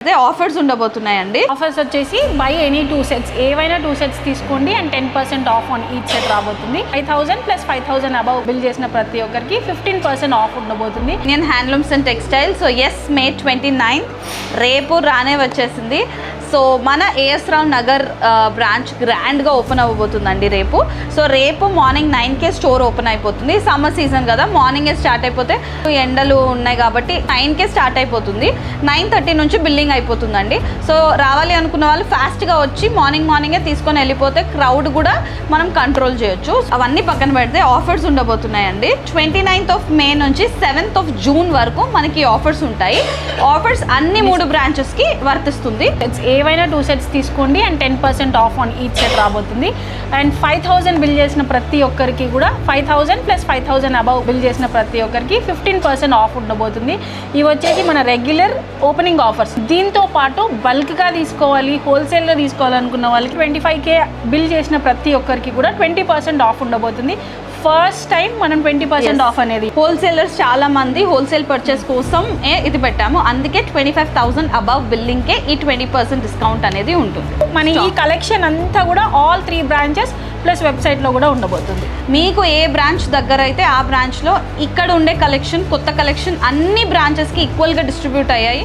అదే offers ఉండబోతున్నాయండి. Offers వచ్చేసి by any 2 sets, ఏవైనా 2 sets తీసుకోండి and 10% of on each set రాబోతుంది. 5,000 ప్లస్ 5,000 అబౌవ్ బిల్ చేసిన ప్రతి ఒక్కరికి 15% ఆఫ్ ఉండబోతుంది. Indian handlooms and textile. So yes, May 29 రేపు రానే వచ్చేసింది. సో మన ఏఎస్ రావు నగర్ బ్రాంచ్ గ్రాండ్గా ఓపెన్ అవ్వబోతుందండి రేపు. సో రేపు మార్నింగ్ 9కే స్టోర్ ఓపెన్ అయిపోతుంది. సమ్మర్ సీజన్ కదా, మార్నింగే స్టార్ట్ అయిపోతే ఎండలు ఉన్నాయి కాబట్టి 9కే స్టార్ట్ అయిపోతుంది. 9:30 నుంచి బిల్లింగ్ అయిపోతుందండి. సో రావాలి అనుకున్న వాళ్ళు ఫాస్ట్గా వచ్చి మార్నింగే తీసుకొని వెళ్ళిపోతే క్రౌడ్ కూడా మనం కంట్రోల్ చేయొచ్చు. అవన్నీ పక్కన పెడితే ఆఫర్స్ ఉండబోతున్నాయండి. 29th May నుంచి 7th June వరకు మనకి ఆఫర్స్ ఉంటాయి. ఆఫర్స్ అన్ని 3 బ్రాంచెస్కి వర్తిస్తుంది. ఏవైనా 2 sets తీసుకోండి and 10% of on each set రాబోతుంది. అండ్ 5,000 బిల్ చేసిన ప్రతి ఒక్కరికి కూడా 5,000 ప్లస్ 5,000 అబౌవ్ బిల్ చేసిన ప్రతి ఒక్కరికి 15% ఆఫ్ ఉండబోతుంది. ఇవి వచ్చేసి మన రెగ్యులర్ ఓపెనింగ్ ఆఫర్స్. దీంతో పాటు బల్క్గా తీసుకోవాలి, హోల్సేల్గా తీసుకోవాలనుకున్న వాళ్ళకి 25K బిల్ చేసిన ప్రతి ఒక్కరికి కూడా 20% ఆఫ్ ఉండబోతుంది. ఫస్ట్ టైం మనం 20% ఆఫ్ అనేది. హోల్సేలర్స్ చాలా మంది హోల్సేల్ పర్చేస్ కోసం ఇది పెట్టాము. అందుకే 25,000 అబవ్ బిల్లింగ్కే ఈ 20% డిస్కౌంట్ అనేది ఉంటుంది. మన ఈ కలెక్షన్ అంతా కూడా ఆల్ 3 బ్రాంచెస్ ప్లస్ వెబ్సైట్లో కూడా ఉండబోతుంది. మీకు ఏ బ్రాంచ్ దగ్గర అయితే ఆ బ్రాంచ్లో ఇక్కడ ఉండే కలెక్షన్, కొత్త కలెక్షన్ అన్ని బ్రాంచెస్కి ఈక్వల్గా డిస్ట్రిబ్యూట్ అయ్యాయి.